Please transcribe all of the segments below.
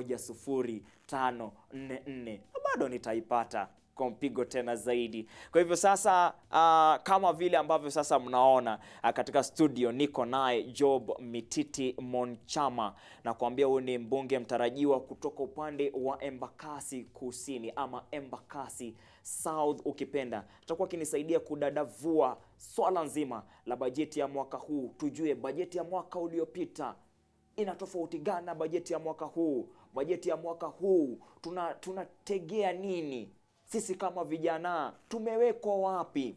10544. Bado nitaipata kwa mpigo tena zaidi. Kwa hivyo sasa kama vile ambavyo sasa mnaona katika studio niko naye Job Mititi Monchama, na kuambia huyu ni mbunge mtarajiwa kutoka upande wa Embakasi Kusini ama Embakasi South ukipenda. Tutakuwa kinisaidia kudadavua swala nzima la bajeti ya mwaka huu. Tujue bajeti ya mwaka uliopita ina tofauti gani na bajeti ya mwaka huu. Bajeti ya mwaka huu tunategea nini? Sisi kama vijana tumewekwa wapi?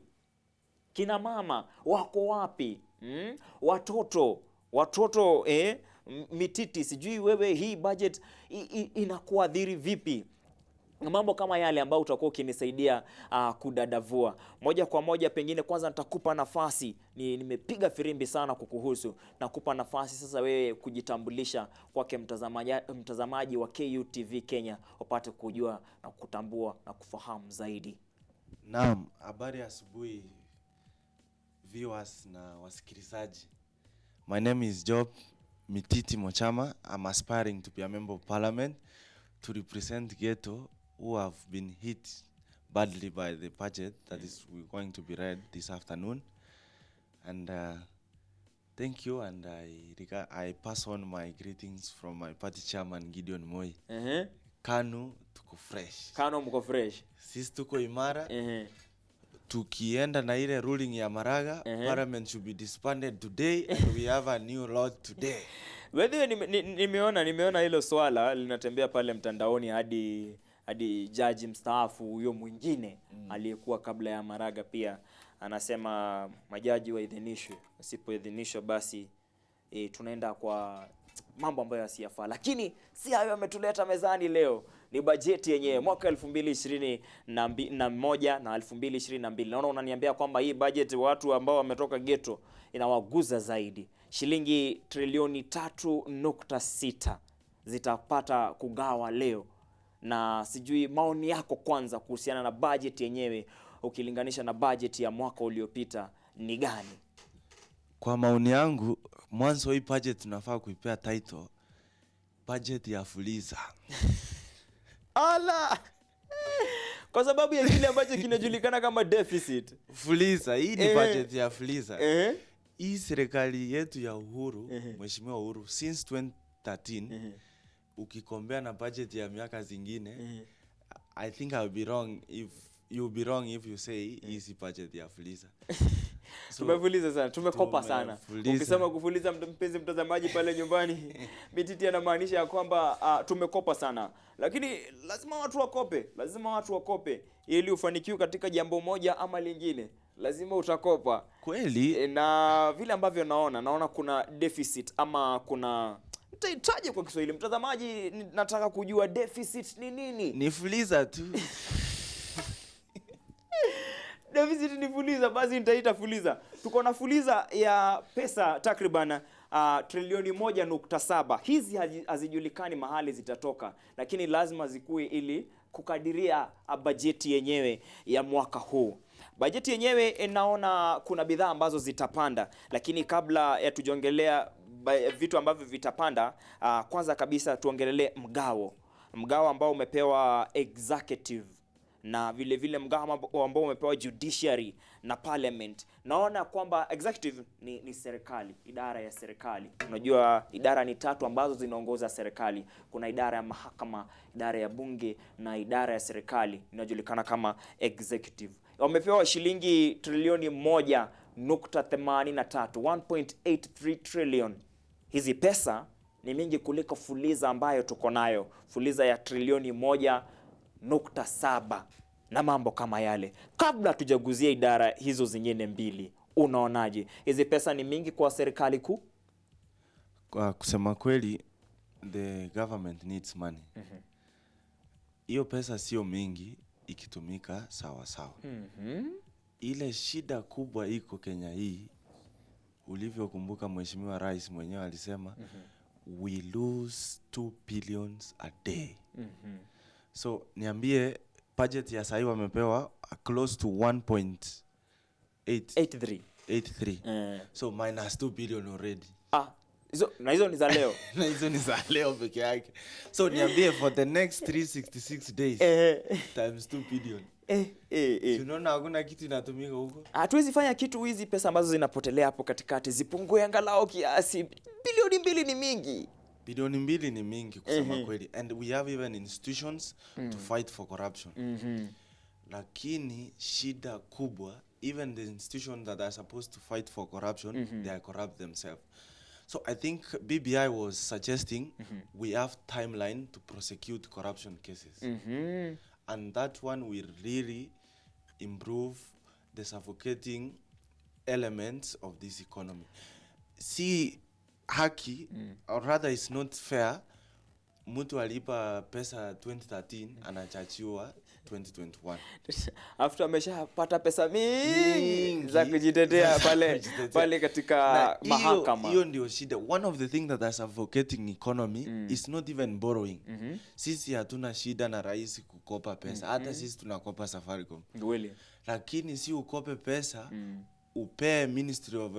Kina mama wako wapi? Watoto Mititi, sijui wewe hii budget inakuadhiri vipi? Mambo kama yale ambayo utakuwa ukinisaidia kudadavua moja kwa moja. Pengine kwanza nitakupa nafasi, nimepiga firimbi sana kukuhusu, nakupa nafasi sasa wewe kujitambulisha kwake mtazamaji wa KUTV Kenya, upate kujua na kutambua na kufahamu zaidi. Naam, habari asubuhi viewers na wasikilizaji. My name is Job Mititi Monchama. I'm aspiring to be a member of parliament to represent Ghetto who have been hit badly by the budget that is going to be read this afternoon. And thank you, and I pass on my greetings from my party chairman Gideon Moi. Kanu tuko fresh. Kanu mko fresh. Sisi tuko imara. Tukienda na ile ruling ya Maraga, parliament should be disbanded today and we have a new lord today. Wewe nimeona hilo swala linatembea pale mtandaoni hadi jaji mstaafu huyo mwingine aliyekuwa kabla ya Maraga pia anasema majaji waidhinishwe, wasipoidhinishwa basi tunaenda kwa mambo ambayo yasiyafaa. Lakini si hayo yametuleta mezani leo, ni bajeti yenyewe mwaka 2021 na 2022. Naona unaniambia kwamba hii budget watu ambao wametoka ghetto inawaguza zaidi. Shilingi trilioni 3.6 zitapata kugawa leo, na sijui maoni yako kwanza kuhusiana na budget yenyewe ukilinganisha na budget ya mwaka uliopita ni gani? Kwa maoni yangu, mwanzo hii budget tunafaa kuipea title budget ya fuliza. Ala! Kwa sababu ya kile ambacho kinajulikana kama deficit. Fuliza, hii ni budget ya fuliza. Hii serikali yetu ya Uhuru, Mheshimiwa Uhuru, since 2013, ukikombea na budget ya miaka zingine, I think you'll be wrong if you say easy budget ya fuliza. Tumefuliza sana, tumekopa sana. Ukisema kufuliza, mpenzi mtazamaji pale nyumbani, Mititi anamaanisha ya kwamba tumekopa sana. Lakini lazima watu wakope ili ufanikiwe katika jambo moja ama lingine. Lazima utakopa. Kweli? Na vile ambavyo naona kuna deficit ama kuna nitaitaje kwa Kiswahili? Mtazamaji, nataka kujua deficit ni nini? Ni fuliza tu. Deficit ni fuliza, basi nitaita fuliza. Tuko na fuliza ya pesa takriban trilioni 1.7. Hizi hazijulikani mahali zitatoka, lakini lazima zikue ili kukadiria bajeti yenyewe ya mwaka huu. Bajeti yenyewe inaona kuna bidhaa ambazo zitapanda, lakini kabla ya tujongelea vitu ambavyo vitapanda, kwanza kabisa tuongelelee mgao ambao umepewa executive na vile mgao ambao umepewa judiciary na parliament. Naona kwamba executive ni serikali, idara ya serikali. Unajua idara ni 3 ambazo zinaongoza serikali. Kuna idara ya mahakama, idara ya bunge na idara ya serikali inajulikana kama executive. Wamepewa shilingi trilioni 1.83, 1.83 trillion. Hizi pesa ni mingi kuliko fuliza ambayo tuko nayo, fuliza ya trilioni 1.7 na mambo kama yale. Kabla tujaguzia idara hizo zingine mbili, unaonaje? Hizi pesa ni mingi kwa serikali kuu? Kwa kusema kweli, the government needs money. Hiyo pesa sio mingi ikitumika sawa sawa. Ile shida kubwa iko Kenya hii, ulivyokumbuka Mheshimiwa Rais mwenyewe alisema we lose 2 billions a day. So niambie budget ya sasa wamepewa close to 1.83. So minus 2 billion already. Hizo ni za leo. Na hizo ni za leo peke yake. So niambie for the next 366 days times 2 billion. Unaona hakuna kitu inatumika huko. Hatuwezi fanya kitu, hizi pesa ambazo zinapotelea hapo katikati zipungue angalau kiasi. Bilioni 2 ni mingi. Bilioni 2 ni mingi kusema kweli. And we have even institutions to fight for corruption. Lakini shida kubwa, even the institutions that are supposed to fight for corruption, they are corrupt themselves. So I think BBI was suggesting we have timeline to prosecute corruption cases. And that one will really improve the suffocating elements of this economy. See, haki, or rather it's not fair, mtu alipa pesa 2013 anachachiwa 2021. After ameshapata pesa mingi za kujitetea pale katika mahakama. Hiyo ndio shida. One of the things that are suffocating economy is not even borrowing. Sisi hatuna shida na rais kukopa pesa. Hata sisi tunakopa Safaricom. Lakini si ukope pesa upe Ministry of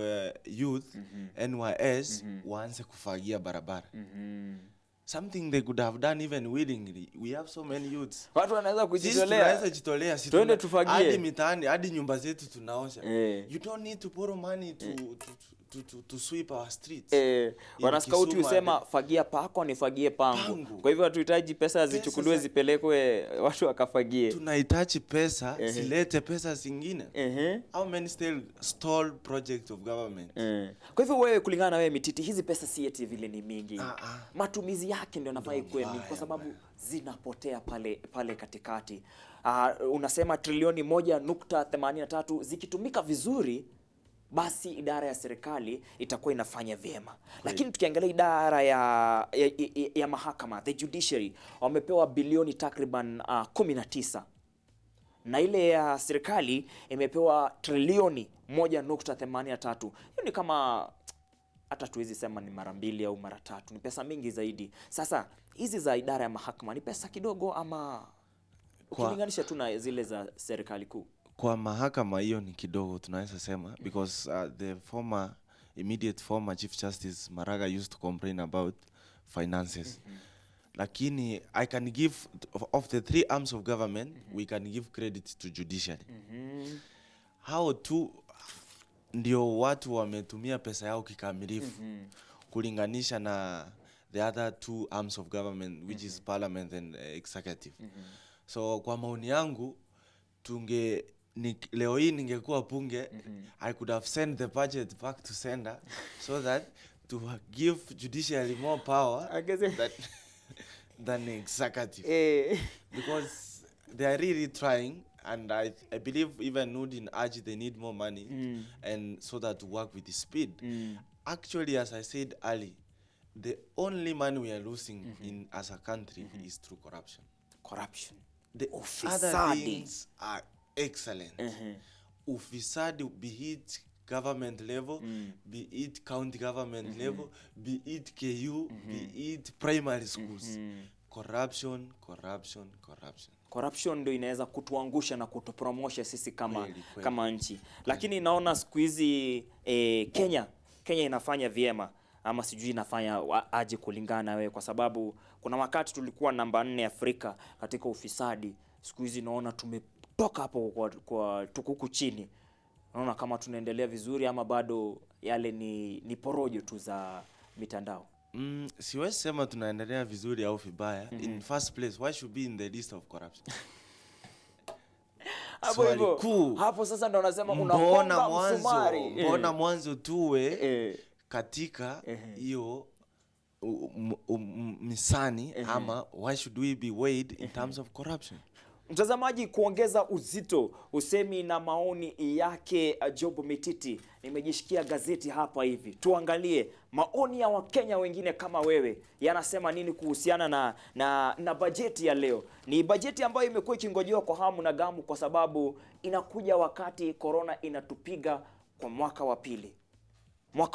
Youth NYS waanze kufagia barabara. Something they could have done even willingly. We have so many youths. Watu wanaweza kujitolea. Tunaweza jitolea, twende tufagie. Hadi mitaani, hadi nyumba zetu tunaosha. You don't need to borrow money to sweep our streets. Wanaskauti usema fagia pako ni fagie pangu. Kwa hivyo hatuhitaji pesa zichukuliwe zipelekwe watu wakafagie. Tunahitaji pesa, zilete pesa zingine. How many still stalled projects of government? Kwa hivyo wewe, kulingana na wewe Mititi, hizi pesa si eti vile ni mingi. Matumizi yake ndio nafaa ikuwe mingi kwa sababu zinapotea pale katikati. Unasema trilioni 1.83 zikitumika vizuri, basi idara ya serikali itakuwa inafanya vyema. Lakini tukiangalia idara ya mahakama, the judiciary, wamepewa bilioni takriban 19. Na ile ya serikali imepewa trilioni 1.83. Hiyo ni kama, hata tuwezi sema ni mara 2 au mara 3. Ni pesa mingi zaidi. Sasa hizi za idara ya mahakama ni pesa kidogo ama ukilinganisha tu na zile za serikali kuu? Kwa mahakama hiyo ni kidogo tunaweza sema, because the immediate former Chief Justice Maraga used to complain about finances. Lakini I can give, of the 3 arms of government, we can give credit to judiciary. How to ndio watu wametumia pesa yao kikamilifu kulinganisha na the other 2 arms of government, which is parliament and executive. So kwa maoni yangu, leo hii ningekuwa bunge, I could have sent the budget back to sender so that to give judiciary more power than executive. Because they are really trying, and I believe even Nudin Aji, they need more money and so that to work with the speed. Actually, as I said earlier, the only money we are losing as a country is through corruption. The other things are excellent. Ufisadi, be it government level, be it county government level, be it KU, be it primary schools. Corruption ndio inaweza kutuangusha na kutupromosha sisi kama nchi. Lakini naona siku hizi Kenya inafanya vyema, ama sijui inafanya aje kulingana na wewe, kwa sababu kuna wakati tulikuwa namba 4 Afrika katika ufisadi. Siku hizi naona tumetoka hapo kwa tukuku chini. Naona kama tunaendelea vizuri ama bado yale ni porojo tu za mitandao. Siwezi sema tunaendelea vizuri au vibaya. In first place, why should be in the list of corruption? Hapo sasa ndo nasema unaponga msumari. Mbona mwanzo tuwe katika hiyo misani, ama why should we be weighed in terms of corruption? Mtazamaji, kuongeza uzito usemi na maoni yake Job Mititi, nimejishikia gazeti hapa hivi. Tuangalie maoni ya Wakenya wengine kama wewe yanasema nini kuhusiana na bajeti ya leo. Ni bajeti ambayo imekuwa ikingojewa kwa hamu na gamu, kwa sababu inakuja wakati corona inatupiga kwa mwaka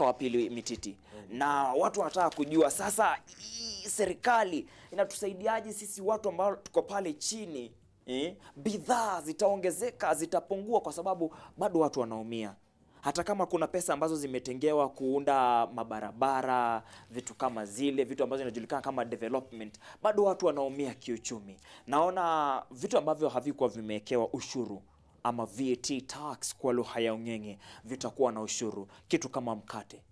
wa pili Mititi. Na watu wanataka kujua sasa serikali inatusaidiaje sisi watu ambao tuko pale chini. Bidhaa zitaongezeka, zitapungua, kwa sababu bado watu wanaumia. hata kama kuna pesa ambazo zimetengewa kuunda mabarabara, vitu kama zile, vitu ambazo zinajulikana kama development, bado watu wanaumia kiuchumi. Naona vitu ambavyo havikuwa vimewekewa ushuru ama VAT tax kwa lugha ya ung'eng'e vitakuwa na ushuru. Kitu kama mkate.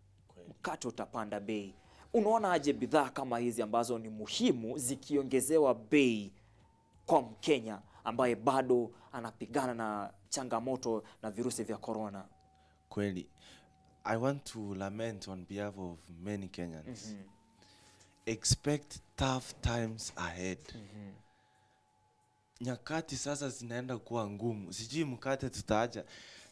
Mkate utapanda bei. Unaona aje bidhaa kama hizi ambazo ni muhimu zikiongezewa bei kwa Mkenya ambaye bado anapigana na changamoto na virusi vya corona? Kweli, I want to lament on behalf of many Kenyans. Expect tough times ahead. Nyakati sasa zinaenda kuwa ngumu. Sijui mkate tutaacha.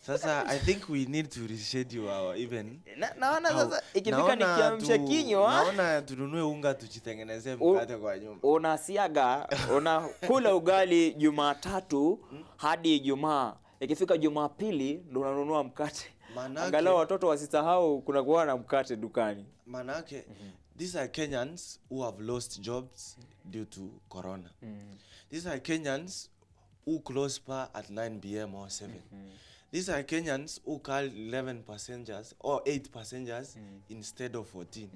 Sasa I think we need to reschedule our even. Naona sasa ikifika ni kiamsha kinywa. Naona tununue unga tujitengenezee mkate kwa nyumba. Unasiaga, unakula ugali Jumatatu hadi Ijumaa. Ikifika Jumapili ndo unanunua mkate. Angalau watoto wasisahau kuna kuwa na mkate dukani. Manake these are Kenyans who have lost jobs due to corona. These are Kenyans who close bar at 9 p.m. or 7. These are Kenyans who call 11 passengers or 8 passengers instead of 14.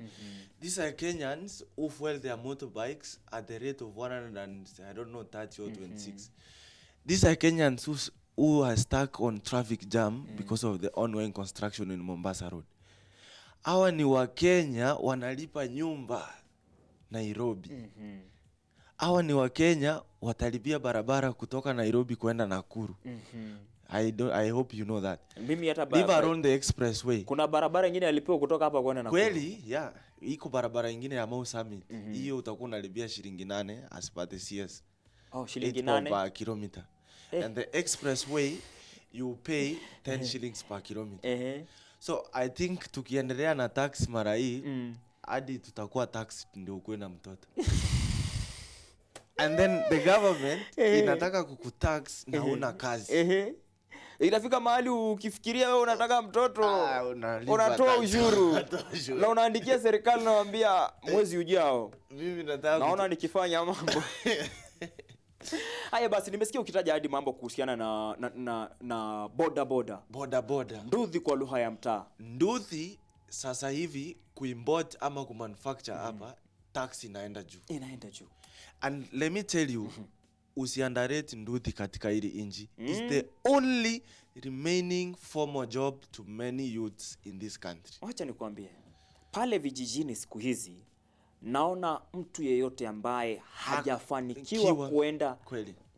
These are Kenyans who fuel their motorbikes at the rate of 100 and I don't know 30 or 26. These are Kenyans who are stuck on traffic jam because of the ongoing construction in Mombasa Road. Hawa ni Wakenya wanalipa nyumba Nairobi. Hawa ni Wakenya watalipia barabara kutoka Nairobi kwenda Nakuru. I hope you know that. Mimi hata live around the expressway. Kuna barabara nyingine alipewa kutoka hapa kwenda Nakuru. Kweli, yeah. Iko barabara nyingine ya Mau Summit. Hiyo utakuwa unalipia shilingi 8 as per the CS. Oh, shilingi 8 per kilometer. And the expressway you pay 10 shillings per kilometer. So I think tukiendelea na tax mara hii hadi tutakuwa tax ndio ukue na mtoto. And then the government inataka kukutax na una kazi. Inafika mahali ukifikiria wewe unataka mtoto unatoa ushuru na unaandikia serikali na waambia mwezi ujao mimi nataka naona nikifanya mambo. Haya basi, nimesikia ukitaja hadi mambo kuhusiana na boda. Nduthi kwa lugha ya mtaa. Nduthi sasa hivi kuimport ama kumanufacture hapa tax inaenda juu. And let me tell you, usiandarate nduthi katika hili inji. It's the only remaining formal job to many youths in this country. Wacha nikwambie, pale vijijini siku hizi naona mtu yeyote ambaye hajafanikiwa kuenda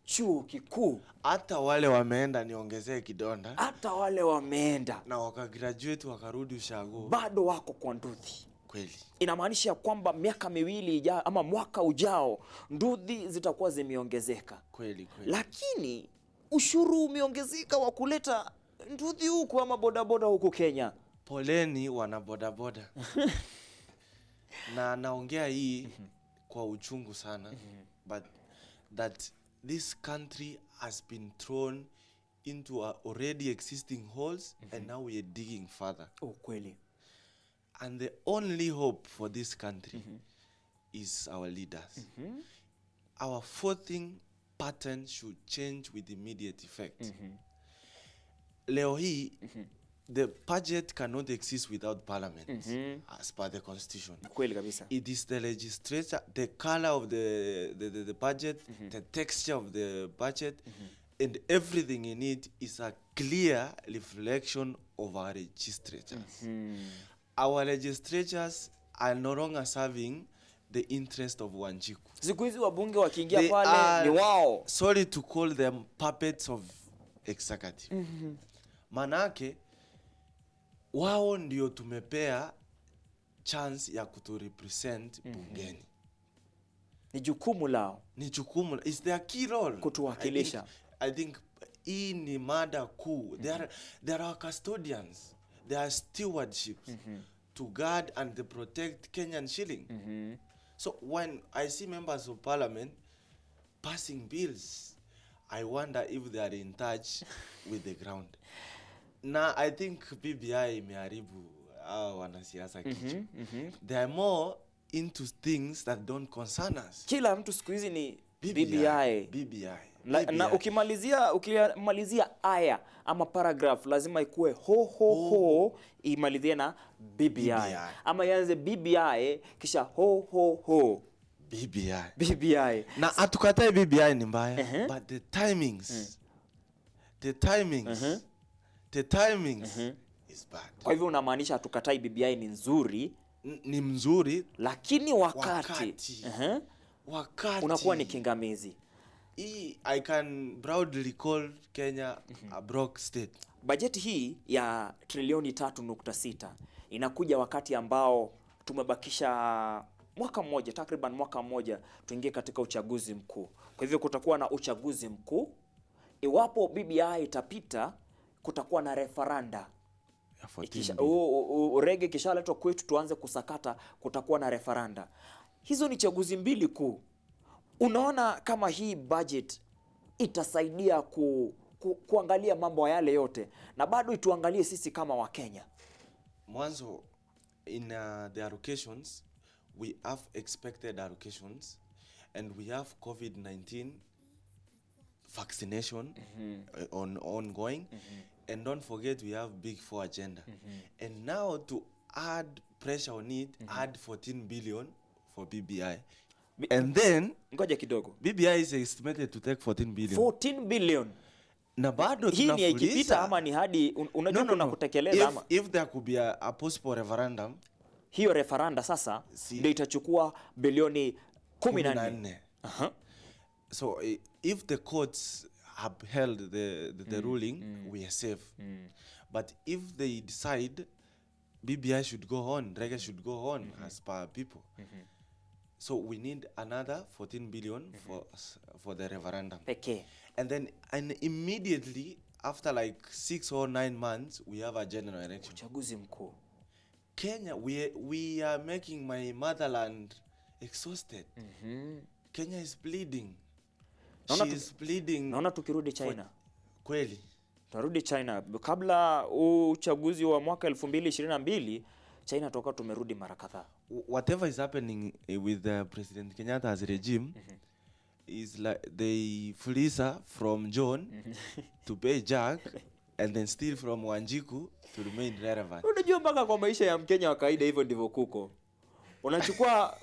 chuo kikuu, hata wale wameenda niongezee kidonda, hata wale wameenda na wakagraduate wakarudi ushago, bado wako kwa nduthi. Kweli. Inamaanisha kwamba miaka miwili ijao ama mwaka ujao nduthi zitakuwa zimeongezeka. Kweli. Lakini ushuru umeongezeka wa kuleta nduthi huku ama bodaboda huku Kenya. Poleni wana bodaboda. Na naongea hii kwa uchungu sana, but that this country has been thrown into already existing holes and now we are digging further. Kweli. And the only hope for this country is our leaders. Our voting pattern should change with immediate effect. Leo hii, the budget cannot exist without parliament as per the constitution. Kweli kabisa. It is the legislature, the color of the budget, the texture of the budget, and everything in it is a clear reflection of our legislatures. Our legislatures are no longer serving the interest of Wanjiku. Siku hizi wabunge wakiingia pale ni wao. Sorry to call them puppets of executive. Manake wao ndio tumepea chance ya kuturepresent bungeni. Ni jukumu lao. It's their key role. Kutuwakilisha. I think hii ni mada kuu. There are custodians. There are stewardships to guard and to protect Kenyan shilling. So when I see members of parliament passing bills, I wonder if they are in touch with the ground. Now I think BBI imeharibu wanasiasa kichwa. They are more into things that don't concern us. Kila mtu siku hizi ni BBI. Na ukimalizia aya ama paragraph lazima ikue ho imalizie na BBI. Ama ianze BBI kisha ho BBI. Na atukatai BBI ni mbaya, but the timings is bad. Kwa hivyo unamaanisha atukatai BBI ni nzuri, ni mzuri, lakini wakati unakuwa ni kingamizi. I can proudly call Kenya a broke state. Bajeti hii ya trilioni 3.6 inakuja wakati ambao tumebakisha takriban mwaka mmoja tuingie katika uchaguzi mkuu. Kwa hivyo kutakuwa na uchaguzi mkuu. Iwapo BBI itapita, kutakuwa na referenda. Rege kishaletwa kwetu tuanze kusakata, kutakuwa na referenda. Hizo ni chaguzi mbili kuu. Unaona kama hii budget itasaidia kuangalia mambo yale yote na bado ituangalie sisi kama Wakenya? Mwanzo, in the allocations, we have expected allocations and we have COVID-19 vaccination ongoing. And don't forget we have Big Four agenda. And now to add pressure on it, add 14 billion for BBI. And then ngoja kidogo, BBI is estimated to take 14 billion. 14 billion. Na bado hii ni ikipita ama ni hadi unajua kuna kutekeleza ama if there could be a possible referendum, hiyo referenda sasa ndio itachukua bilioni 14. So if the courts have held the ruling, we are safe. But if they decide BBI should go on, Rege should go on as per people. So we need another 14 billion for the referendum. Okay. And immediately after like 6 or 9 months we have a general election. Uchaguzi mkuu. Kenya, we are making my motherland exhausted. Kenya is bleeding. She is bleeding. Naona tukirudi China. Kweli. Tarudi China. Kabla uchaguzi wa mwaka 2022 China toka tumerudi mara kadhaa. Whatever is happening with President Kenyatta's regime is like they fleece her from John to pay Jack and then steal from Wanjiku to remain relevant. Unajua mpaka kwa maisha ya Mkenya wa kawaida hivyo ndivyo kuko. Unachukua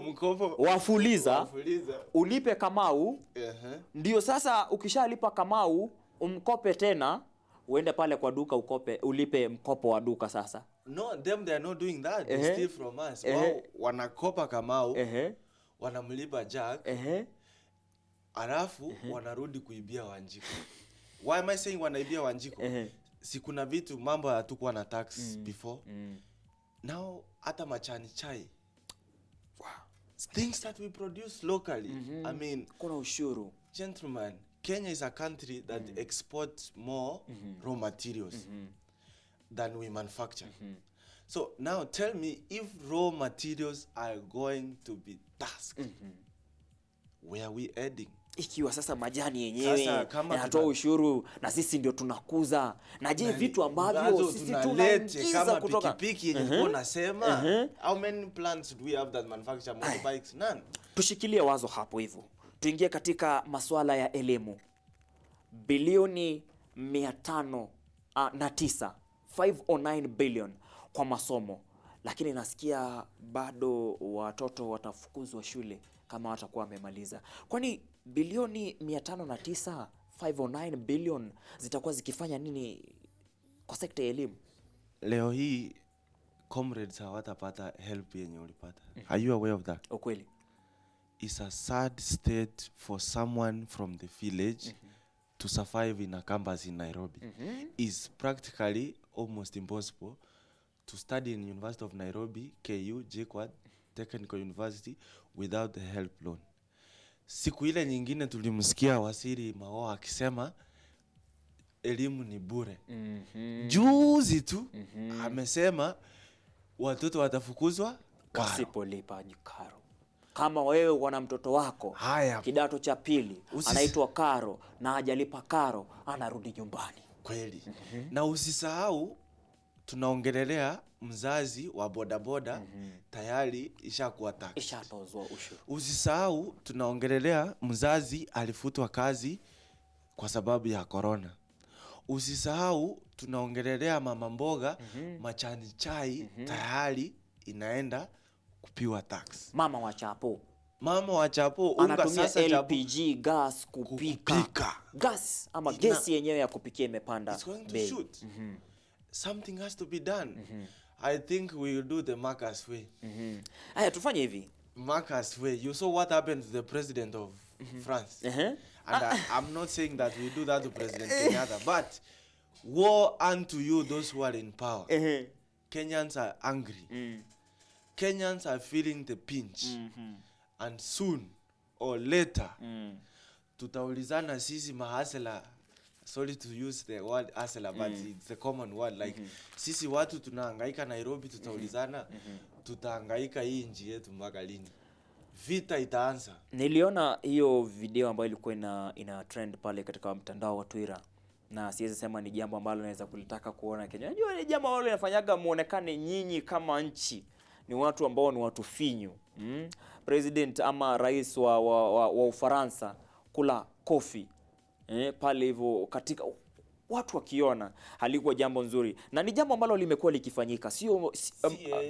mkopo wafuliza ulipe Kamau. Ndio sasa ukishalipa Kamau umkope tena uende pale kwa duka ulipe mkopo wa duka sasa. No, them they are not doing that. They steal from us. Wanakopa Kamau, wanamlipa Jack, alafu wanarudi kuibia Wanjiku. Why am I saying wanaibia Wanjiku? Si kuna vitu mambo hatukuwa na tax before. Now hata machani chai, things that we produce locally. I mean, kuna ushuru. Gentlemen, Kenya is a country that exports more raw materials than we manufacture. So now tell me, if raw materials are going to be taxed, where are we heading? Ikiwa sasa majani yenyewe yanatoa ushuru na sisi ndio tunakuza, na je vitu ambavyo sisi tunaingiza kutoka pikipiki yenye unasema, how many plants do we have that manufacture motorbikes? None. Tushikilie wazo hapo hivyo. Tuingie katika masuala ya elimu. Bilioni 509 billion kwa masomo, lakini nasikia bado watoto watafukuzwa shule kama watakuwa wamemaliza. Kwani bilioni 509 billion zitakuwa zikifanya nini kwa sekta ya elimu? Leo hii comrades hawatapata help yenye ulipata. Are you aware of that? Ukweli. It's a sad state for someone from the village to survive in a campus in Nairobi. It's practically almost impossible to study in University of Nairobi, KU, JKUAT, Technical University without the help loan. Siku ile nyingine tulimsikia Waziri Mao akisema elimu ni bure. Juzi tu amesema watoto watafukuzwa wasipolipa karo. Kama wewe wana mtoto wako kidato cha pili anaitwa Karo na hajalipa karo, anarudi nyumbani. Kweli. Na usisahau tunaongelelea mzazi wa bodaboda tayari ishakuwa tax. Ishatozwa ushuru. Usisahau tunaongelelea mzazi alifutwa kazi kwa sababu ya corona. Usisahau tunaongelelea mama mboga machani chai tayari inaenda kupiwa tax. Mama wa chapo unga sasa LPG gas kupika. Gas ama gesi yenyewe ya kupikia imepanda bei. Something has to be done. I think we will do the Marcus way. Aya, tufanye hivi. Marcus way. You saw what happened to the president of France. And I'm not saying that we do that to President Kenyatta, but woe unto you those who are in power. Kenyans are angry. Kenyans are feeling the pinch. And soon or later, tutaulizana sisi mahasela. Sorry to use the word hustler, but it's a common word. Like, sisi watu tunahangaika Nairobi, tutaulizana, tutahangaika hii nchi yetu mpaka lini? Vita itaanza. Niliona hiyo video ambayo ilikuwa ina trend pale katika mtandao wa Twitter. Na siwezi sema ni jambo ambalo naweza kulitaka kuona Kenya. Unajua ni jambo ambalo linafanyaga muonekane nyinyi kama nchi ni watu ambao ni watu finyu. President ama rais wa Ufaransa kula kofi. Pale hivyo katika watu wakiona halikuwa jambo nzuri na ni jambo ambalo limekuwa likifanyika, sio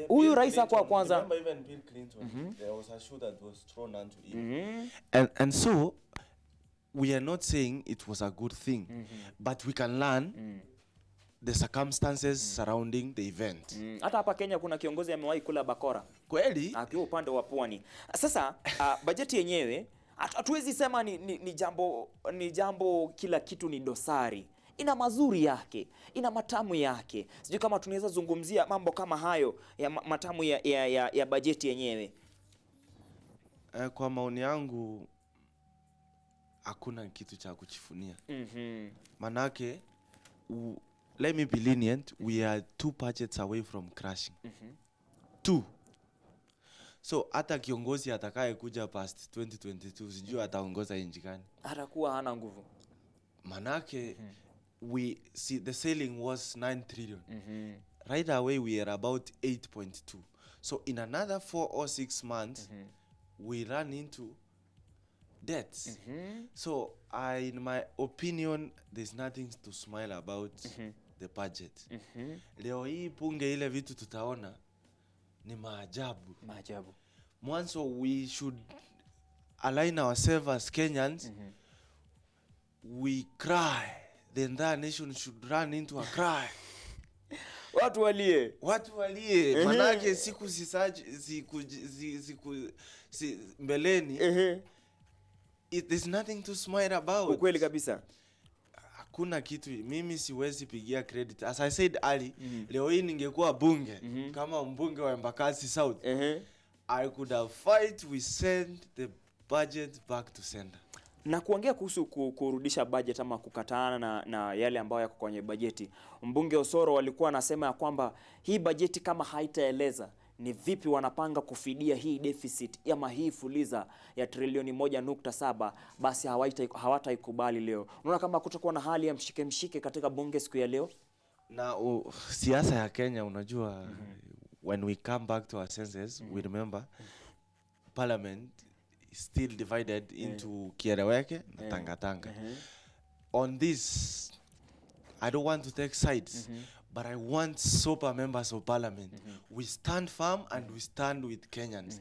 huyu rais hapo wa kwanza. Even Bill Clinton, there was a shoe that was thrown onto him. And so we are not saying it was a good thing, but we can learn the circumstances surrounding the event. Hata hapa Kenya kuna kiongozi amewahi kula bakora kweli akiwa upande wa pwani. Sasa bajeti yenyewe hatuwezi sema ni jambo kila kitu ni dosari. Ina mazuri yake, ina matamu yake. Sijui kama tunaweza zungumzia mambo kama hayo ya matamu ya bajeti yenyewe. Kwa maoni yangu hakuna kitu cha kuchifunia. Manake let me be lenient, we are 2 budgets away from crashing. 2. So hata kiongozi atakaye kuja past 2022 sijui ataongoza nchi gani. Atakuwa hana nguvu. Manake we see the ceiling was 9 trillion. Right away we are about 8.2. So in another 4 or 6 months we run into debts. So in my opinion there's nothing to smile about the budget. Leo hii punge ile vitu tutaona ni maajabu. Mwanzo we should align ourselves as Kenyans. We cry, the entire nation should run into a cry. Watu walie. Manake siku mbeleni. There's nothing to smile about. Ukweli kabisa. Hakuna kitu, mimi siwezi pigia credit. As I said early, leo hii ningekuwa bunge kama mbunge wa Embakasi South. I could have fight, we send the budget back to sender. Na kuongea kuhusu kurudisha budget ama kukataana na yale ambayo yako kwenye bajeti. Mbunge Osoro walikuwa anasema ya kwamba hii bajeti kama haitaeleza ni vipi wanapanga kufidia hii deficit ama hii fuliza ya trilioni 1.7 basi hawataikubali leo. Unaona kama kutakuwa na hali ya mshike katika bunge siku ya leo? Na siasa ya Kenya unajua when we come back to our senses we remember parliament is still divided into Kiereweke na Tangatanga. On this I don't want to take sides, but I want sober members of parliament. We stand firm and we stand with Kenyans.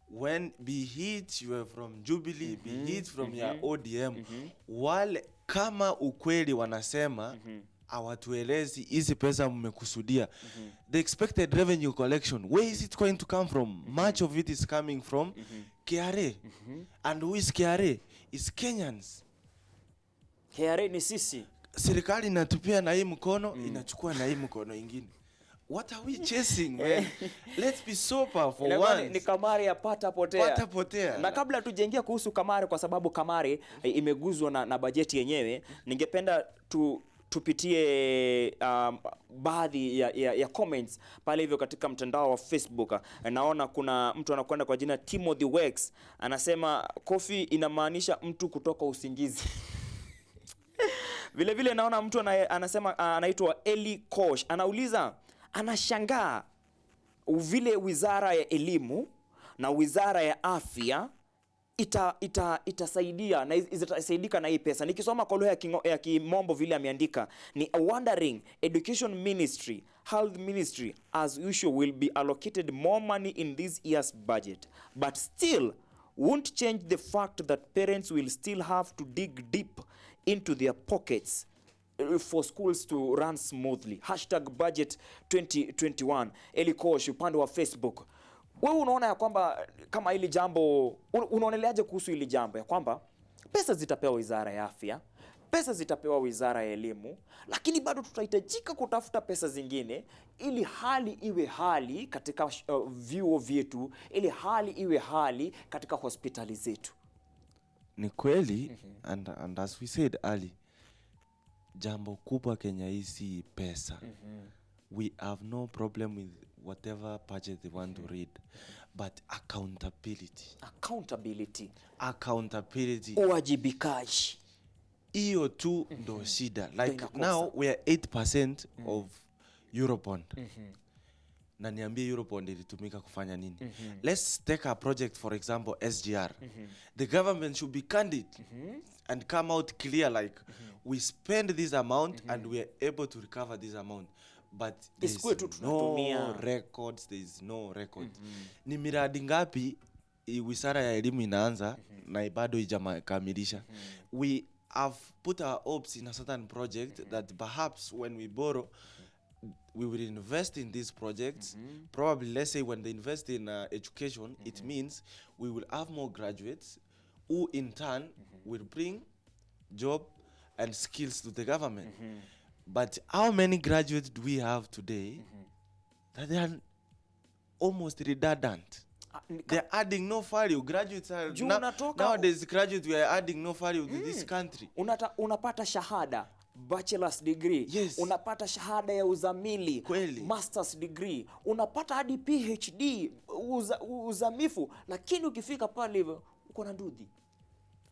When be it you are from Jubilee, be it from your ODM, wale kama ukweli wanasema awatuelezi hizi pesa mmekusudia. The expected revenue collection, where is it going to come from? Much of it is coming from KRA. And who is KRA? Is Kenyans. KRA ni sisi. Serikali inatupia na hii mkono, inachukua na hii mkono ingine. What are we chasing, man? Let's be sober for once. Ni kamari ya pata potea. Na kabla tujengia kuhusu kamari, kwa sababu kamari imeguzwa na bajeti yenyewe, ningependa tupitie baadhi ya comments pale hivyo katika mtandao wa Facebook. Naona kuna mtu anakwenda kwa jina Timothy Wex, anasema coffee inamaanisha mtu kutoka usingizi. Vile naona mtu anasema anaitwa Eli Kosh, anauliza anashangaa vile wizara ya elimu na wizara ya afya itasaidia na itasaidika na hii pesa. Nikisoma kwa lugha ya kimombo vile ameandika ni wondering education ministry, health ministry as usual will be allocated more money in this year's budget, but still won't change the fact that parents will still have to dig deep into their pockets for schools to run smoothly. #budget 2021. Elikosh upande wa Facebook. Wewe unaona ya kwamba kama hili jambo, unaoneleaje kuhusu hili jambo ya kwamba pesa zitapewa wizara ya afya, pesa zitapewa wizara ya elimu, lakini bado tutahitajika kutafuta pesa zingine ili hali iwe hali katika vyuo vyetu, ili hali iwe hali katika hospitali zetu? Ni kweli, and as we said early, jambo kubwa Kenya hii si pesa. We have no problem with whatever budget they want to read, but accountability, uwajibikaji, hiyo tu ndo shida. Like now we are 8% of Eurobond. Na niambie Eurobond ilitumika kufanya nini? Let's take a project, for example, SGR. The government should be candid and come out clear, like we spend this amount and we are able to recover this amount, but there's no records, there's no record. Ni miradi ngapi wizara ya elimu inaanza na bado haijakamilisha? We have put our hopes in a certain project that perhaps when we borrow we will invest in these projects. Probably, let's say, when they invest in education, it means we will have more graduates who in turn will bring job and skills to the government. But how many graduates do we have today that they are almost redundant? They're adding no value. Graduates are nowadays graduates, we are adding no value to this country. Unapata shahada, bachelor's degree, yes. Unapata shahada ya uzamili, kweli, master's degree, unapata hadi PhD, uzamifu, lakini ukifika pale hivyo uko na ndudhi.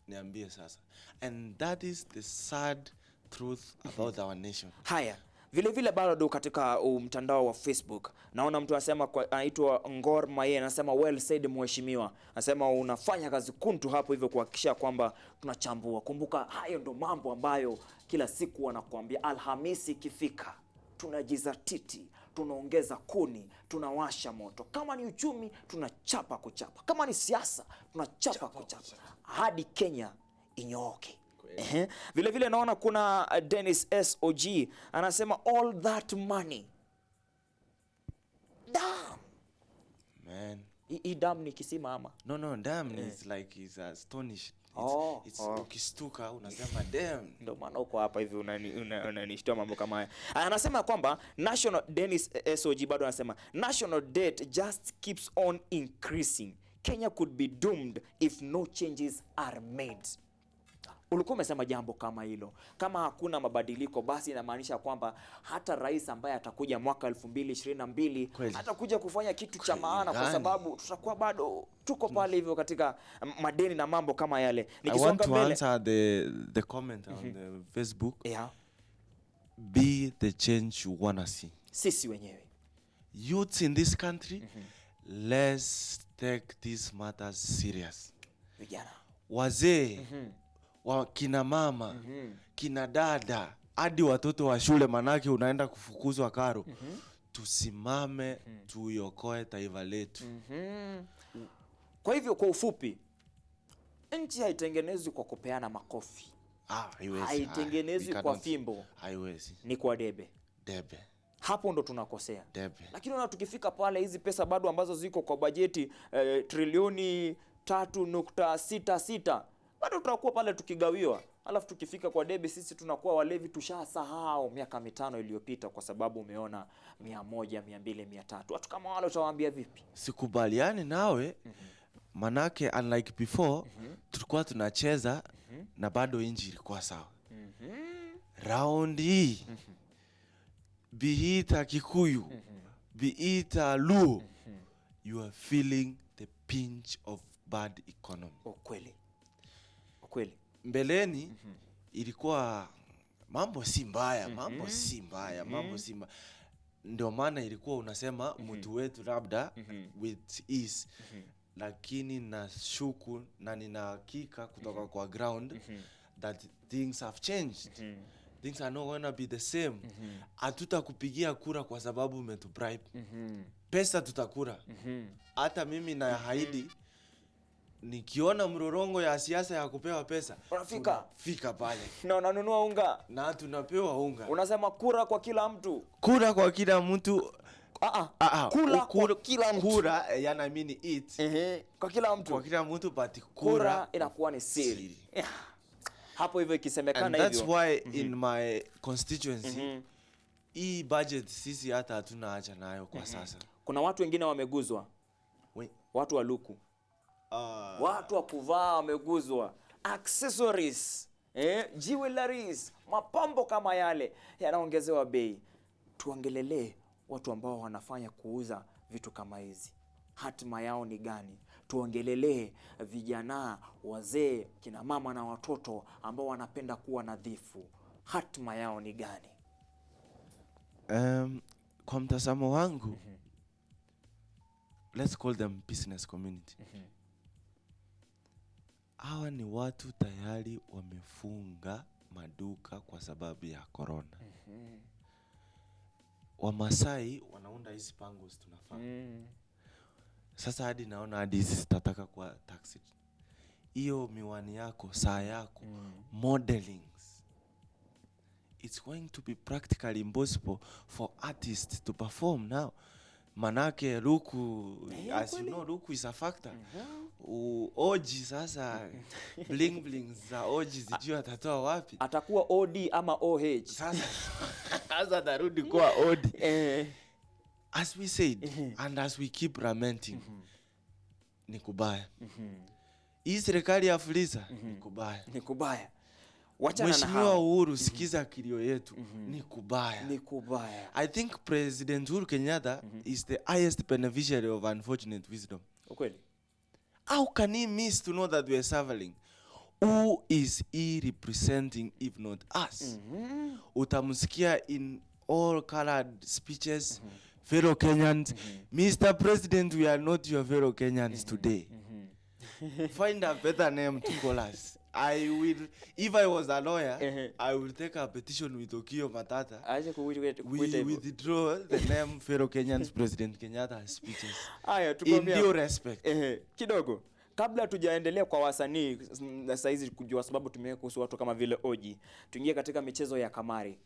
Niambie sasa. And that is the sad truth about our nation. Haya, vile vile bado katika mtandao wa Facebook naona mtu anasema, anaitwa Ngor Maye, anasema well said mheshimiwa. Anasema unafanya kazi kuntu hapo hivyo kuhakikisha kwamba tunachambua. Kumbuka hayo ndo mambo ambayo kila siku wanakuambia. Alhamisi ikifika tunajizatiti, tunaongeza kuni, tunawasha moto. Kama ni uchumi tunachapa kuchapa, kama ni siasa tunachapa kuchapa hadi Kenya inyooke. Vile vile naona kuna Dennis SOG anasema all that money. Damn. Man. Hii damn ni kisima ama? No, damn is like is astonished. It's ukistuka unasema damn. Ndio maana uko hapa hivi unanishtua mambo kama haya. Anasema kwamba national, Dennis SOG bado anasema national debt just keeps on increasing. Kenya could be doomed if no changes are made. Ulikuwa umesema jambo kama hilo. Kama hakuna mabadiliko, basi inamaanisha kwamba hata rais ambaye atakuja mwaka 2022 atakuja kufanya kitu cha maana, kwa sababu tutakuwa bado tuko pale hivyo katika madeni na mambo kama yale. Nikisonga mbele, I want to answer the comment on the Facebook. Yeah. Be the change you wanna see. Sisi wenyewe youths in this country, let's take these matters serious. Vijana, wazee, kina mama, kina dada, hadi watoto wa shule, manake unaenda kufukuzwa karo. Tusimame tuiokoe taifa letu. Kwa hivyo kwa ufupi, nchi haitengenezwi kwa kupeana makofi. Haitengenezwi kwa fimbo. Ni kwa debe. Hapo ndo tunakosea. Lakini unaona tukifika pale, hizi pesa bado ambazo ziko kwa bajeti trilioni 3.66 bado tutakuwa pale tukigawiwa. Alafu tukifika kwa debe, sisi tunakuwa walevi, tushasahau miaka 5 iliyopita, kwa sababu umeona 100, 200, 300. Watu kama wale utawaambia vipi? Sikubaliani nawe. Manake unlike before, tulikuwa tunacheza na bado inji ilikuwa sawa. Round hii biita Kikuyu, biita Luo, you are feeling the pinch of bad economy. Ukweli. Mbeleni ilikuwa mambo si mbaya, mambo si mbaya. ndio maana ilikuwa unasema mtu wetu labda with ease. Lakini nashuku na nina hakika kutoka kwa ground that things have changed. Things are not going to be the same. Hatutakupigia kura kwa sababu umetubribe. Pesa tutakura. Hata mimi na haidi nikiona mrorongo ya siasa ya kupewa pesa, fika pale. Na unanunua unga. Na tunapewa unga. Unasema kura kwa kila mtu. Kura kwa kila mtu. Kura kwa kila mtu. Kura, yani I mean it. Kwa kila mtu. Kwa kila mtu, but kura inakuwa ni siri. Hapo hivyo ikisemekana hivyo. And that's why in my constituency, hii budget sisi hata hatuna haja nayo kwa sasa. Kuna watu wengine wameguzwa. Watu wa luku. Watu wa kuvaa wameguzwa. Accessories, jewelries, mapambo kama yale yanaongezewa bei. Tuongelelee watu ambao wanafanya kuuza vitu kama hizi. Hatima yao ni gani? Tuongelelee vijana, wazee, kina mama na watoto ambao wanapenda kuwa nadhifu. Hatima yao ni gani? Kwa mtazamo wangu, let's call them business community. Hawa ni watu tayari wamefunga maduka kwa sababu ya corona. Wamasai wanaunda hizi pangos tunafanya. Sasa hadi naona hadi zitataka kwa taxi. Hiyo miwani yako, saa yako, modelings. It's going to be practically impossible for artists to perform now. Manake luku, as you know, luku is a factor. Oji sasa, bling bling za oji zijua atatoa wapi. Atakuwa OD ama OH. Sasa darudi kwa OD. As we said, and as we keep lamenting, ni kubaya. Hii serikali ya Fuliza, ni kubaya. Mheshimiwa Uhuru, sikiza kilio yetu. Ni kubaya. I think President Uhuru Kenyatta is the highest beneficiary of unfortunate wisdom. Ukweli. How can he miss to know that we are suffering? Who is he representing if not us? Utamusikia in all colored speeches, fellow Kenyans. Mr. President, we are not your fellow Kenyans today. Find a better name to call us. I will, if I was a lawyer, I will take a petition with Okio Matata. We withdraw the name fellow Kenyans President Kenyatta speeches. In due respect. Kidogo. Kabla tujaendelea kwa wasanii sasa hizi kujua sababu tumeweka kuhusu watu kama vile Oji, tuingie katika michezo ya kamari.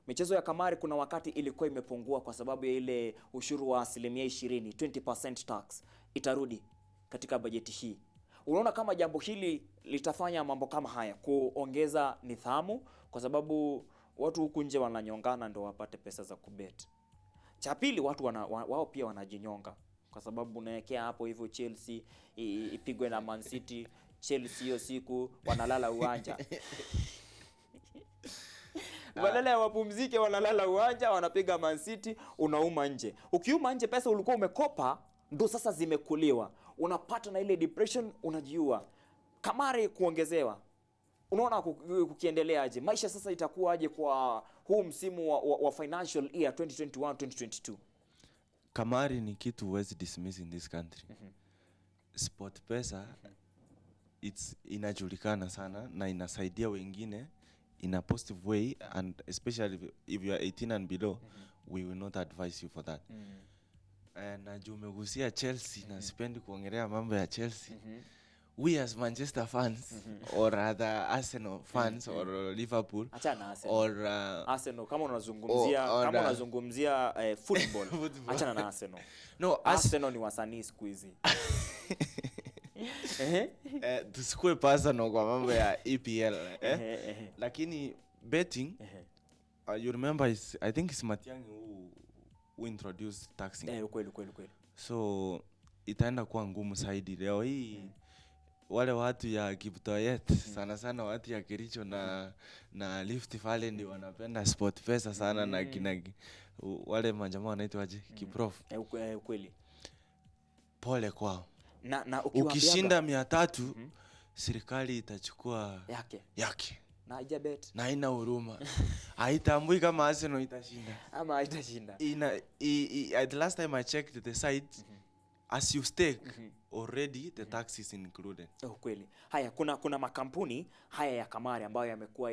Michezo ya kamari kuna wakati ilikuwa imepungua kwa sababu ya ile ushuru wa 20%, 20% tax. Itarudi katika bajeti hii. Unaona kama jambo hili litafanya mambo kama haya, kuongeza nidhamu kwa sababu watu huku nje wananyongana ndio wapate pesa za kubet. Cha pili, watu wao pia wanajinyonga kwa sababu unawekea hapo hivyo Chelsea ipigwe na Man City, Chelsea hiyo siku wanalala uwanja. Badala wapumzike wanalala uwanja, wanapiga Man City, unauma nje. Ukiuma nje pesa ulikuwa umekopa ndo sasa zimekuliwa. Unapata na ile depression, unajiua. Kamari kuongezewa. Unaona kukiendelea aje? Maisha sasa itakuwa aje kwa huu msimu wa financial year 2021-2022? Kamari ni kitu huwezi dismiss in this country. Sport pesa, it's inajulikana sana na inasaidia wengine in a positive way, and especially if you are 18 and below, we will not advise you for that. Na umegusia Chelsea, na sipendi kuongelea mambo ya Chelsea. We as Manchester fans or rather Arsenal fans or Liverpool or Arsenal, kama unazungumzia football, achana na Arsenal. No, Arsenal ni wasanii siku hizi. Tusikue personal kwa mambo ya EPL. Lakini betting, you remember I think it's Matiang'i who introduced taxing. Ukweli. So itaenda kuwa ngumu zaidi leo hii. Wale watu ya Kiptoyet, sana watu ya Kericho na Rift Valley ndio wanapenda sport pesa sana, na kina wale majamaa wanaitwa aje, Kiprof. Ukweli. Pole kwao. Na ukishinda 300, serikali itachukua yake. Na haijabet. Na haina huruma. Haitambui kama Arsenal itashinda. Ama haitashinda. At the last time I checked the site, as you stake, already the tax is included. Kweli. Haya, kuna makampuni haya ya kamari ambayo yamekuwa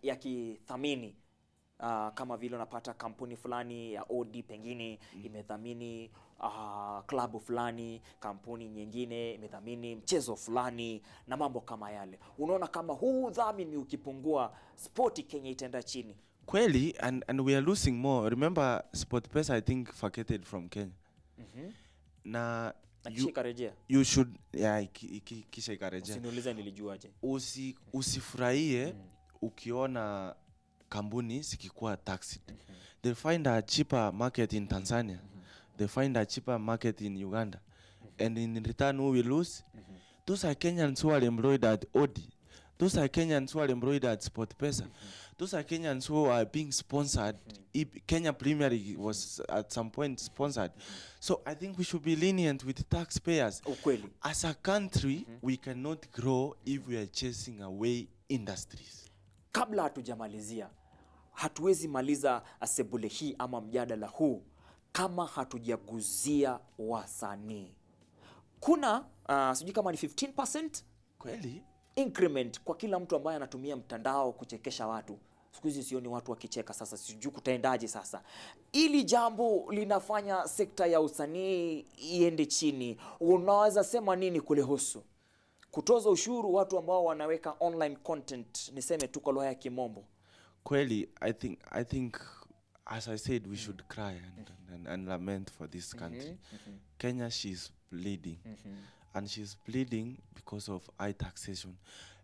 yakithamini kama vile unapata kampuni fulani ya OD pengine imedhamini klabu fulani, kampuni nyingine imedhamini mchezo fulani na mambo kama yale. Unaona kama huu dhamini ukipungua, spoti Kenya itaenda chini. Kweli, and we are losing more. Remember SportPesa, I think, vacated from Kenya. Na you should, kisha ikarejea. Usiniulize nilijuaje. Usifurahie ukiona kampuni zikikuwa taxed. They find a cheaper market in Tanzania. They find a cheaper market in Uganda. And in return, who will lose? Those are Kenyans who are employed at OD. Those are Kenyans who are employed at SportPesa. Those are Kenyans who are being sponsored. Kenya Premier League was at some point sponsored. So I think we should be lenient with taxpayers. As a country, we cannot grow if we are chasing away industries. Kabla hatujamalizia, hatuwezi maliza sebule hii ama mjadala huu kama hatujaguzia wasanii. Kuna sijui kama ni 15% kweli increment kwa kila mtu ambaye anatumia mtandao kuchekesha watu. Siku hizi sioni watu wakicheka sasa, sijui kutaendaje sasa. Ili jambo linafanya sekta ya usanii iende chini. Unaweza sema nini kulihusu? Kutoza ushuru watu ambao wanaweka online content, niseme tu kwa lugha ya kimombo. Kweli, I think as I said, we should cry and lament for this country. Kenya, she's bleeding. And she's bleeding because of high taxation.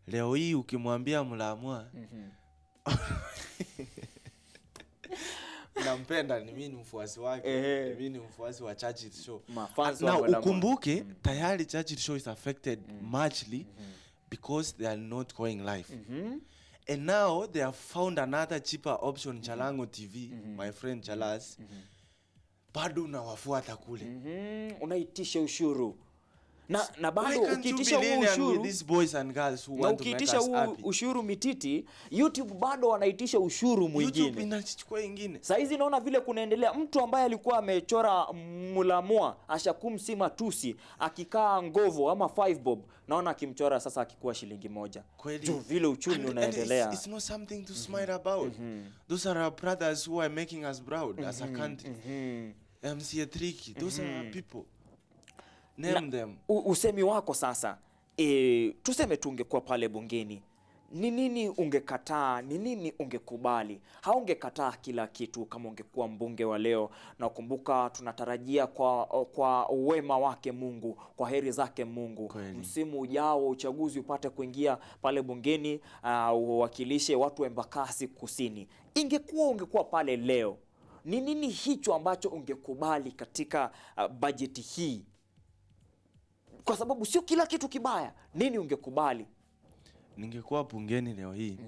Leo hii ukimwambia mlaamua nampenda, ni mimi mfuasi wake, mimi ni mfuasi wa Churchill Show. Na ukumbuke tayari Churchill Show is affected muchly because they are not going live. And now they have found another cheaper option, Chalango TV, my friend Chalas. Bado unawafuata kule. Unaitisha ushuru. Na bado ukiitisha ushuru these boys and girls who want to make us happy. Ushuru Mititi, YouTube bado wanaitisha ushuru mwingine. YouTube inachukua ingine. Sasa hizi naona vile kunaendelea, mtu ambaye alikuwa amechora mulamwa ashakumsima tusi akikaa ngovo ama 5 bob, naona akimchora sasa akikuwa shilingi 1. Tu vile uchumi unaendelea. It's not something to smile about. Those are our brothers who are making us proud as a country. MC Tricky, those are our people. Name them. Usemi wako sasa, tuseme tu ungekuwa pale bungeni, ni nini ungekataa, ni nini ungekubali? Haungekataa kila kitu kama ungekuwa mbunge wa leo, na ukumbuka tunatarajia kwa uwema wake Mungu, kwa heri zake Mungu, msimu ujao uchaguzi upate kuingia pale bungeni, uwakilishe watu wa Embakasi Kusini. Ungekuwa pale leo, ni nini hicho ambacho ungekubali katika bajeti hii? Kwa sababu sio kila kitu kibaya. Nini ungekubali? Ningekuwa bungeni leo hii,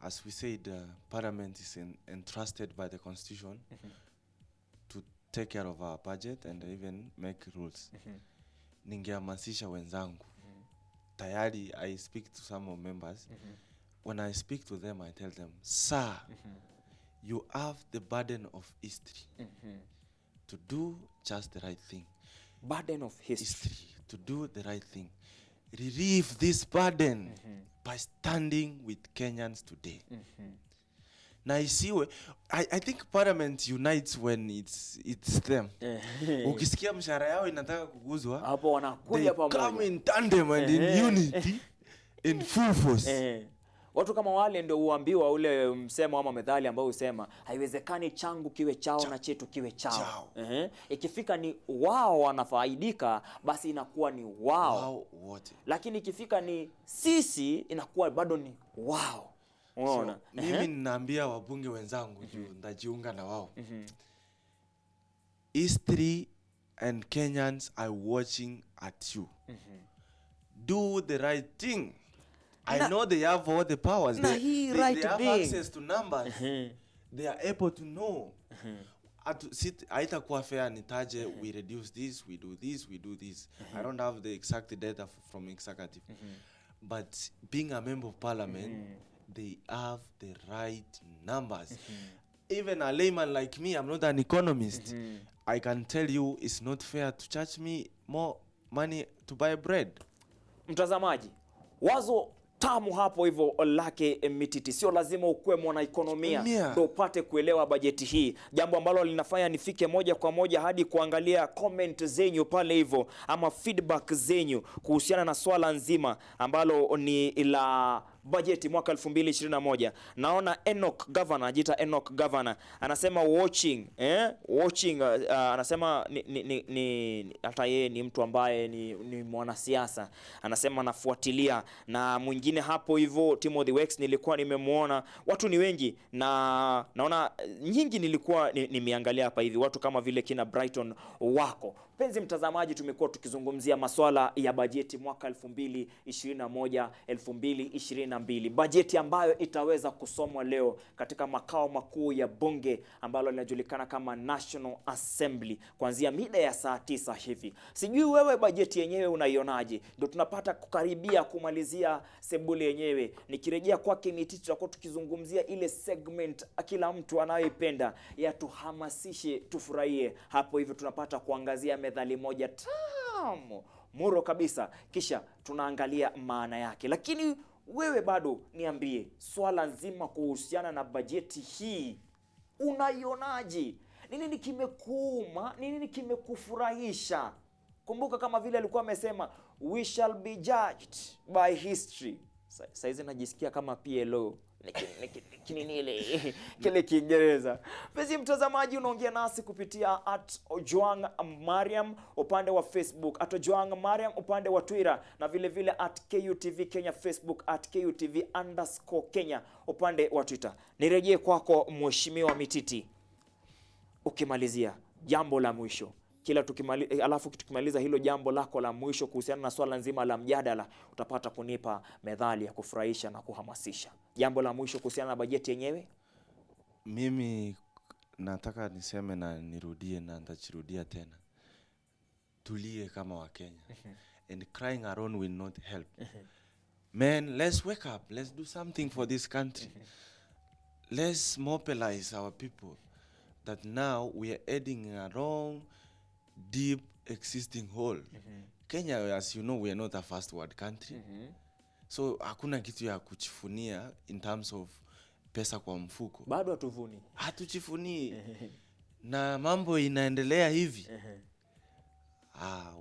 as we said, parliament is entrusted by the constitution to take care of our budget and even make rules. Ningehamasisha wenzangu. Tayari I speak to some of members. When I speak to them, I tell them, sir, you have the burden of history to do just the right thing. Burden of history. To do the right thing. Relieve this burden by standing with Kenyans today. Na isiwe, I think parliament unites when it's them. Ukisikia mshahara yao inataka kuguzwa, hapo wanakuja pamoja. They come in tandem and in unity, in full force. Watu kama wale ndio uambiwa ule msemo ama methali ambao usema haiwezekani changu kiwe chao na chetu kiwe chao. Ikifika ni wao wanafaidika, basi inakuwa ni wao wote. Lakini ikifika ni sisi, inakuwa bado ni wao. Unaona? So, mimi ninaambia wabunge wenzangu juu ndajiunga na wao. History and Kenyans are watching at you. Do the right thing. I know they have all the powers. They have access to numbers. They are able to know. Haitakuwa fair nitaje, we reduce this, we do this, we do this. I don't have the exact data from executive. But being a member of parliament, they have the right numbers. Even a layman like me, I'm not an economist. I can tell you it's not fair to charge me more money to buy bread. Mtazamaji, wazo tamu hapo hivyo lake Mititi. Sio lazima ukuwe mwana ekonomia ndio upate kuelewa bajeti hii. Jambo ambalo linafanya nifike moja kwa moja hadi kuangalia comment zenyu pale hivyo ama feedback zenyu kuhusiana na swala nzima ambalo ni la bajeti mwaka 2021. Naona Enoch Governor, ajita Enoch Governor, anasema watching anasema ni hata yeye ni mtu ambaye ni mwanasiasa. Anasema nafuatilia. Na mwingine hapo hivyo Timothy Wex nilikuwa nimemuona. Watu ni wengi na naona nyingi nilikuwa nimeangalia hapa hivi. Watu kama vile kina Brighton wako. Penzi mtazamaji, tumekuwa tukizungumzia masuala ya bajeti mwaka 2021-2022. Bajeti ambayo itaweza kusomwa leo katika makao makuu ya bunge ambalo linajulikana kama National Assembly kuanzia mida ya saa 9 hivi. Sijui wewe bajeti yenyewe unaionaje? Ndio tunapata kukaribia kumalizia sebule yenyewe. Nikirejea kwake Mititi, tutakuwa tukizungumzia ile segment kila mtu anayoipenda ya tuhamasishe tufurahie. Hapo hivyo tunapata kuangazia methali moja tamu muro kabisa, kisha tunaangalia maana yake. Lakini wewe bado niambie swala nzima kuhusiana na bajeti hii unaionaje? Nini kimekuuma? Nini kimekufurahisha? Kumbuka kama vile alikuwa amesema we shall be judged by history. Saizi najisikia kama PLO kile Kiingereza. Basi mtazamaji, unaongea nasi kupitia @Ojwang Mariam upande wa Facebook, @Ojwang Mariam upande wa Twitter, na vile vile @KUTV Kenya Facebook, @KUTV_Kenya upande wa Twitter. Nirejee kwako Mheshimiwa Mititi, ukimalizia jambo la mwisho alafu tukimaliza hilo jambo lako la mwisho kuhusiana na swala nzima la mjadala, utapata kunipa methali ya kufurahisha na kuhamasisha. Jambo la mwisho kuhusiana na bajeti yenyewe. Mimi nataka niseme na nirudie na nitachirudia tena. Tulie kama wa Kenya. And crying alone will not help. Man, let's wake up. Let's do something for this country. Let's mobilize our people that now we are heading a wrong, deep existing hole. Kenya, as you know, we are not a first world country. So hakuna kitu ya kuchifunia in terms of pesa kwa mfuko. Bado hatuvuni. Hatuchifuni. Na mambo inaendelea hivi.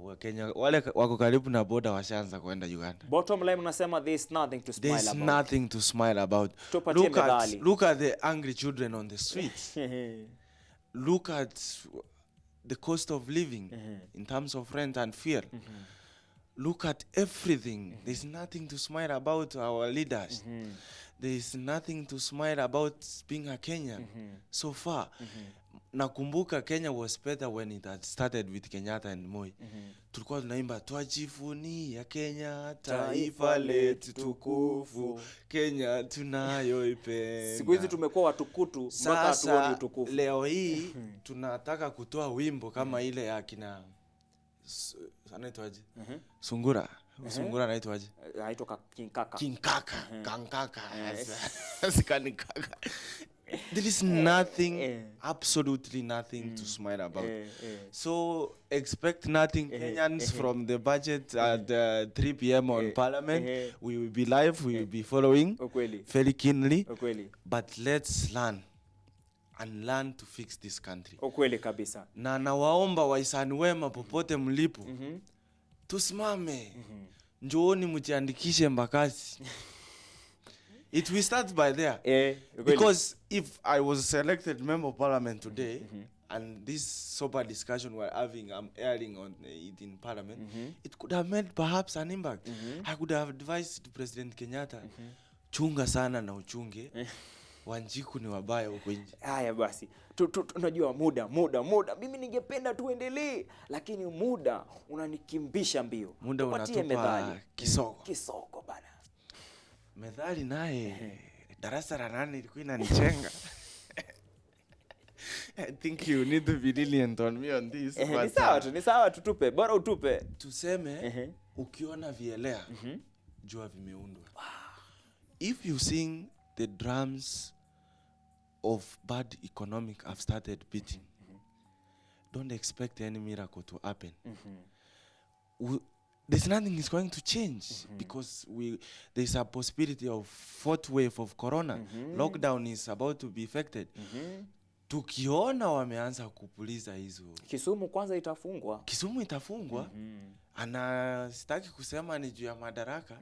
Wakenya wale wako karibu na border washaanza kwenda Uganda. Bottom line unasema there's nothing to smile about. There's nothing to smile about. Look at the angry children on the streets. Look at the cost of living in terms of rent and fuel. Look at everything. There's nothing to smile about our leaders. There's nothing to smile about being a Kenyan so far. Nakumbuka Kenya was better when it had started with Kenyatta and Moi. Tulikuwa tunaimba twajivunia Kenya, taifa letu tukufu, Kenya tunayoipenda. Siku hizi tumekuwa watukutu mpaka hatuoni utukufu. Leo hii tunataka kutoa wimbo kama ile ya kina anaitwaje? Sungura. Sungura anaitwaje? Anaitwa Kinkaka. Kankaka. Sikanikaka. There is nothing, absolutely nothing to smile about. So expect nothing, Kenyans, from the budget at 3 p.m. on Parliament. We will be live, we will be following very keenly. But let's learn and learn to fix this country. Ukweli kabisa. Na nawaomba waisani wema popote mlipo, tusimame, njooni mjiandikishe Mbakasi. It will start by there. Because if I was selected member of parliament today, and this sober discussion we're having, I'm airing on it in parliament, it could have made perhaps an impact. I could have advised President Kenyatta, chunga sana na uchunge, Wanjiku ni wabaya huko nje. Haya basi, tunajua muda. Mimi ningependa tuendelee, lakini muda unanikimbisha mbio. Muda unatupa methali. Kisoko bana. Methali naye darasa la 8 ilikuwa inanichenga. I think you need to be lenient on me on this. Ni sawa tutupe, bora utupe. Tuseme ukiona vielea jua vimeundwa. If you sing the drums of bad economic have started beating, don't expect any miracle to happen. There's nothing is going to change because there's a possibility of fourth wave of corona. Lockdown is about to be affected. Tukiona wameanza kupuliza hizo. Kisumu kwanza itafungwa. Kisumu itafungwa. Ana sitaki kusema ni juu ya madaraka.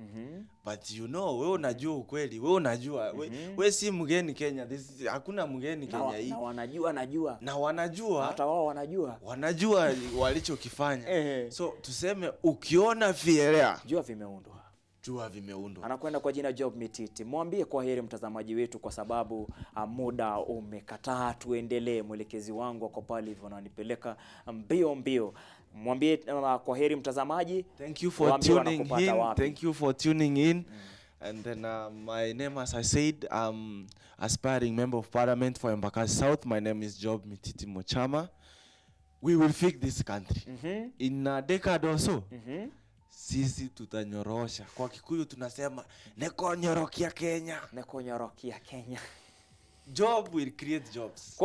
But you know, wewe unajua ukweli, wewe unajua. Wewe si mgeni Kenya. Hakuna mgeni Kenya hii. Na wanajua najua. Na wanajua. Hata wao wanajua. Wanajua walichokifanya. So tuseme ukiona vielea, jua vimeundwa. Jua vimeundwa. Anakwenda kwa jina Job Mititi. Mwambie kwa heri mtazamaji wetu kwa sababu muda umekataa tuendelee. Mwelekezi wangu wako pale hivyo ananipeleka mbio mbio. Mwambie kwa heri mtazamaji. Thank you for tuning in. Thank you for tuning in. And then my name, as I said, aspiring member of parliament for Embakasi South. My name is Job Mititi Mochama. We will fix this country. In a decade or so. Sisi tutanyorosha. Kwa Kikuyu tunasema nekonyorokia Kenya. Nekonyorokia Kenya. Job will create jobs.